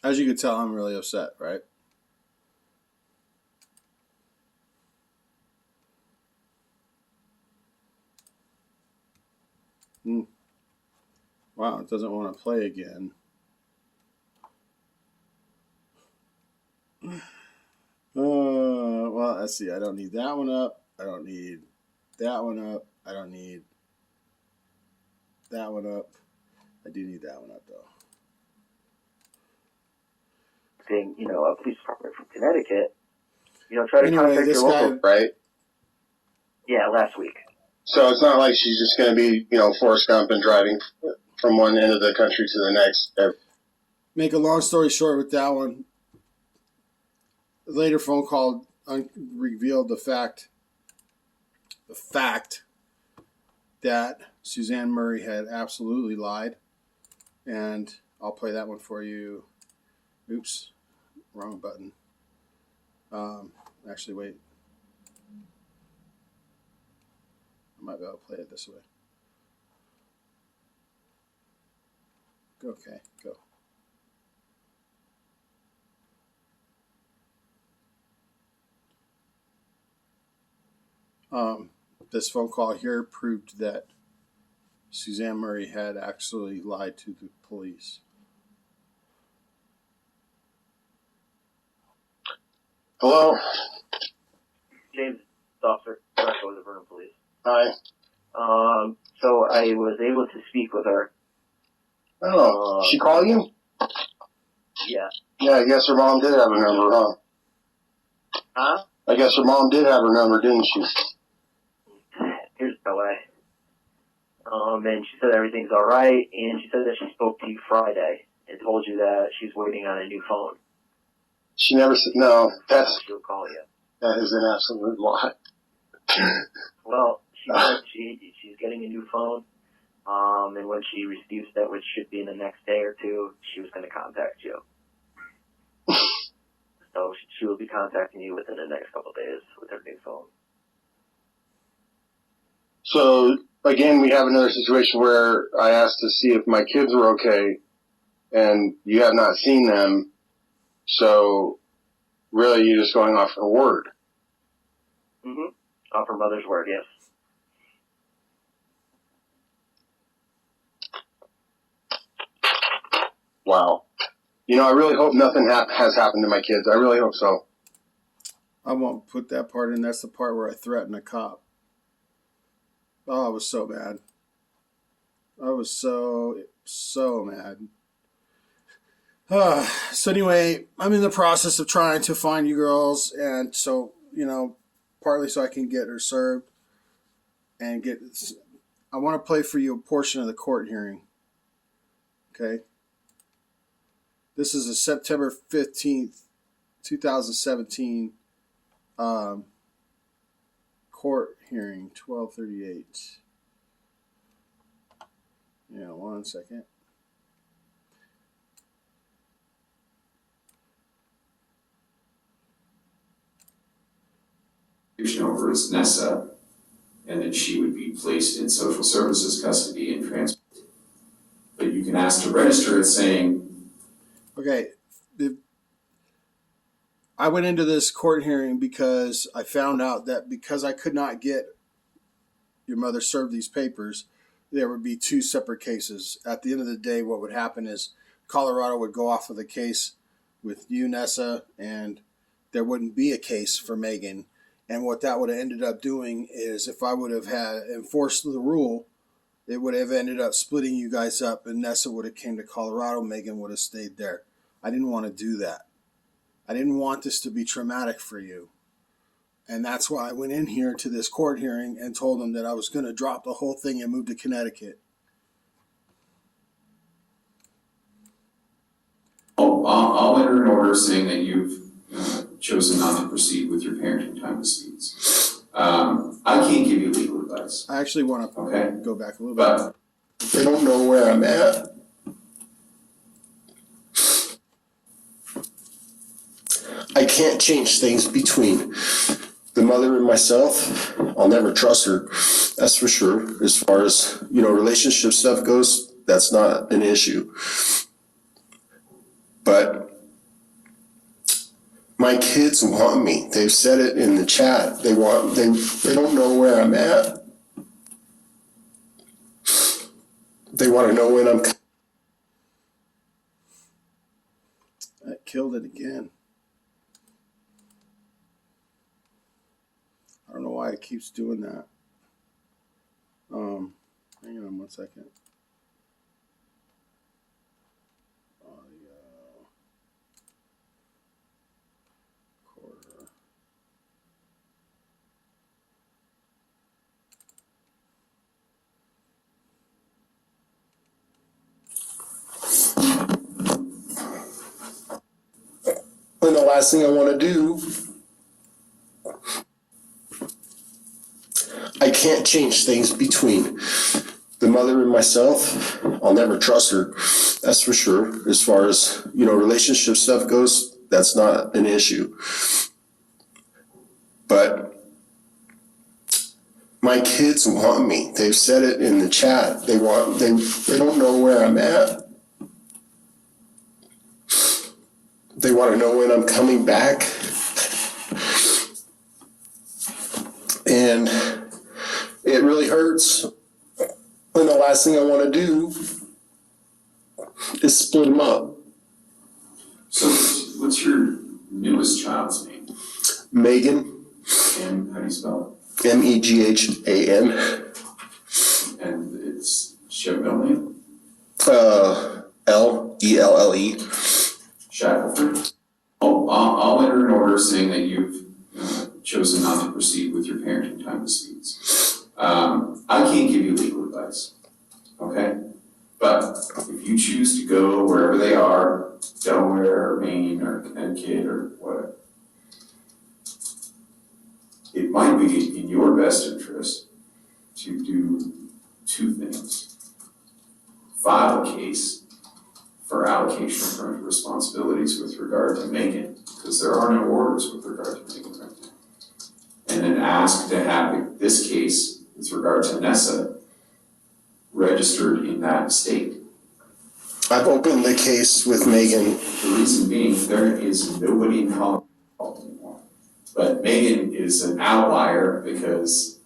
As you can tell, I'm really upset, right? Hmm. Wow, it doesn't want to play again. Well, let's see. I don't need that one up. I don't need that one up. I don't need that one up. I do need that one up, though. Thing, a police department from Connecticut, try to Anyway, contact this your local. Right? Yeah, last week. So it's not like she's just going to be, Forrest Gump and driving from one end of the country to the next. Make a long story short with that one. A later phone call revealed the fact that Suzanne Murray had absolutely lied. And I'll play that one for you. Oops, wrong button. Actually, wait. I might be able to play it this way. Okay, go. This phone call here proved that Suzanne Murray had actually lied to the police. Hello? James Officer, Director of the Vernon Police. Hi. So I was able to speak with her. Oh, she called you? Yeah. Yeah, I guess her mom did have a number, huh? Huh? I guess her mom did have her number, didn't she? Here's the way. And she said everything's all right, and she said that she spoke to you Friday and told you that she's waiting on a new phone. She never said, no, She'll call you. that is an absolute lie. Well, she said she's getting a new phone, and when she receives that, which should be in the next day or two, she was going to contact you. So she will be contacting you within the next couple of days with her new phone. So, again, we have another situation where I asked to see if my kids were okay, and you have not seen them, so really you're just going off her word. Mm-hmm. Off her mother's word, yes. Wow. I really hope nothing has happened to my kids. I really hope so. I won't put that part in. That's the part where I threatened a cop. Oh, I was so mad. I was so mad. So anyway, I'm in the process of trying to find you girls, and so, partly so I can get her served and I want to play for you a portion of the court hearing. Okay? This is a September 15th, 2017 court hearing, 12:38. Yeah, 1 second. Over is Nessa, and then she would be placed in social services custody and transferred. But you can ask to register it saying, okay, I went into this court hearing because I found out that because I could not get your mother served these papers, there would be two separate cases. At the end of the day, what would happen is Colorado would go off with a case with you, Nessa, and there wouldn't be a case for Megan. And what that would have ended up doing is if I would have had enforced the rule, it would have ended up splitting you guys up, and Nessa would have came to Colorado. Megan would have stayed there. I didn't want to do that. I didn't want this to be traumatic for you. And that's why I went in here to this court hearing and told them that I was going to drop the whole thing and move to Connecticut. I'll enter an order saying that you've chosen not to proceed with your parenting time disputes. I can't give you legal advice. I actually want to go back a little bit. They don't know where I'm at. I can't change things between the mother and myself. I'll never trust her. That's for sure. As far as, relationship stuff goes, that's not an issue. But My kids want me. They've said it in the chat. They don't know where I'm at. They want to know when I'm. That killed it again. I don't know why it keeps doing that. Hang on 1 second. Quarter. And the last thing I want to do, I can't change things between the mother and myself. I'll never trust her, that's for sure. As far as, relationship stuff goes, that's not an issue. But my kids want me. They've said it in the chat. They don't know where I'm at. They want to know when I'm coming back. And it really hurts. And the last thing I want to do is split them up. So what's your newest child's name? Megan, And how do you spell Meghan, it? And it's she have a middle name? Lelle. Shackelford. I'll enter an order saying that you've chosen not to proceed with your parenting time disputes. I can't give you legal advice, okay? But if you choose to go wherever they are, Delaware or Maine or Connecticut or whatever, it might be in your best interest to do two things. File a case for allocation of parental responsibilities with regard to Megan, because there are no orders with regard to Megan right now. And then ask to have this case with regard to Nessa registered in that state. I've opened the case with Megan. The reason being, there is nobody in Colorado anymore. But Megan is an outlier because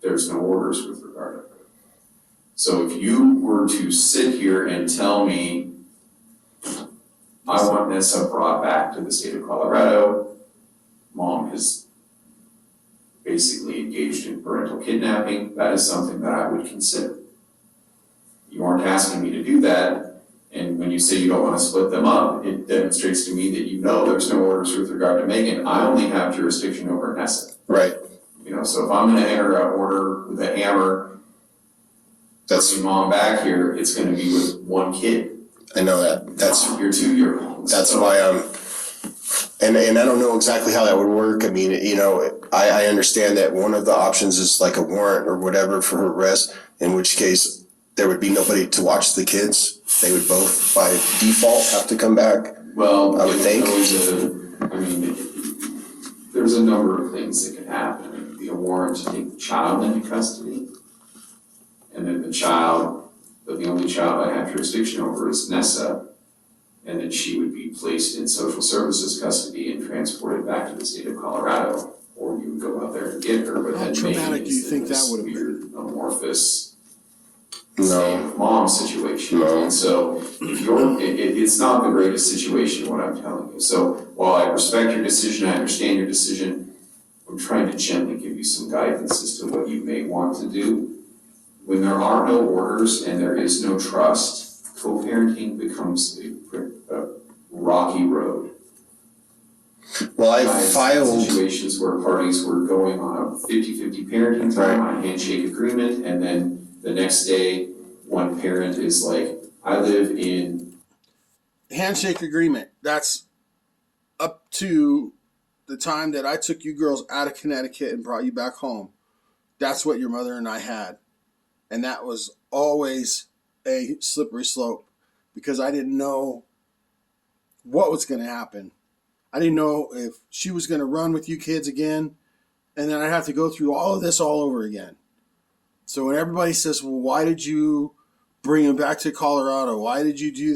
there's no orders with regard to her. So if you were to sit here and tell me, I want Nessa brought back to the state of Colorado, mom has basically engaged in parental kidnapping, that is something that I would consider. You aren't asking me to do that, and when you say you don't want to split them up, it demonstrates to me that you know there's no orders with regard to Megan. I only have jurisdiction over Nessa. Right. So if I'm gonna enter an order with a hammer, bringing mom back here, it's gonna be with one kid. I know that. That's your 2-year-old. That's why and I don't know exactly how that would work. I mean, I understand that one of the options is like a warrant or whatever for her arrest, in which case there would be nobody to watch the kids. They would both by default have to come back. Well, I would think. There's a number of things that could happen. It could be a warrant to take the child into custody, and then but the only child I have jurisdiction over is Nessa, and then she would be placed in social services custody and transported back to the state of Colorado, or you would go out there and get her. But How then traumatic maybe do you it's think this that would have weird amorphous No. mom situation. No. And so if it's not the greatest situation, what I'm telling you. So while I respect your decision, I understand your decision, I'm trying to gently give you some guidance as to what you may want to do. When there are no orders and there is no trust, co-parenting becomes a rocky road. Well, I I've filed. seen situations where parties were going on a 50-50 parenting time on a handshake agreement, and then the next day, one parent is like, I live in... Handshake agreement. That's up to the time that I took you girls out of Connecticut and brought you back home. That's what your mother and I had. And that was always a slippery slope because I didn't know what was going to happen. I didn't know if she was going to run with you kids again, and then I'd have to go through all of this all over again. So when everybody says, well, why did you bring him back to Colorado? Why did you do